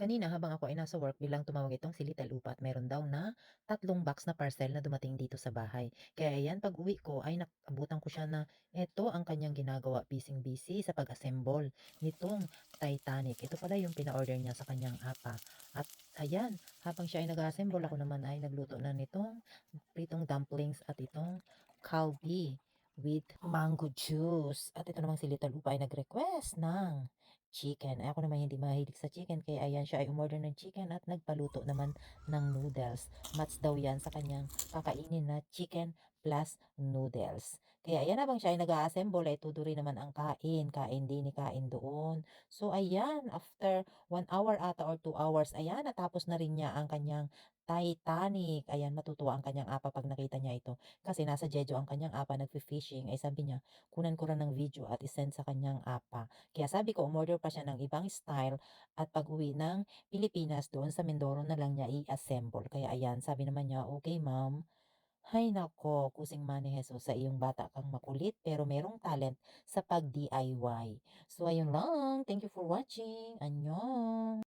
Kanina habang ako ay nasa work biglang tumawag itong si Little Upa at meron daw na 3 box na parcel na dumating dito sa bahay. Kaya ayan, pag-uwi ko ay nakabutan ko siya na eto ang kanyang ginagawa, busy-busy sa pag-assemble nitong Titanic. Ito pala yung pina-order niya sa kanyang apa. At ayan, habang siya ay nag-assemble, ako naman ay nagluto na nitong pritong dumplings at itong kalbi with mango juice. At ito namang si Little Upa ay nag-request ng chicken. Ay, ako naman hindi mahilig sa chicken kaya ayan siya ay umorder ng chicken at nagpaluto naman ng noodles. Match daw yan sa kanyang kakainin na chicken plus noodles. Kaya ayan habang siya ay nag-a-assemble ay tuduri naman ang kain. Kain din ni kain doon. So ayan, after 1 hour ata or 2 hours, ayan natapos na rin niya ang kanyang Titanic. Ayan, matutuwa ang kanyang apa pag nakita niya ito. Kasi nasa Jeju ang kanyang apa nagfi-fishing. Ay sabi niya, kunan ko rin ng video at isend sa kanyang apa. Kaya sabi ko umorder pa siya ng ibang style at pag-uwi ng Pilipinas doon sa Mindoro na lang niya i-assemble. Kaya ayan, sabi naman niya, "Okay ma'am." Hay nako, kusing mani Hesus sa iyong bata kang makulit pero merong talent sa pag-DIY. So ayun lang, thank you for watching. Annyeong.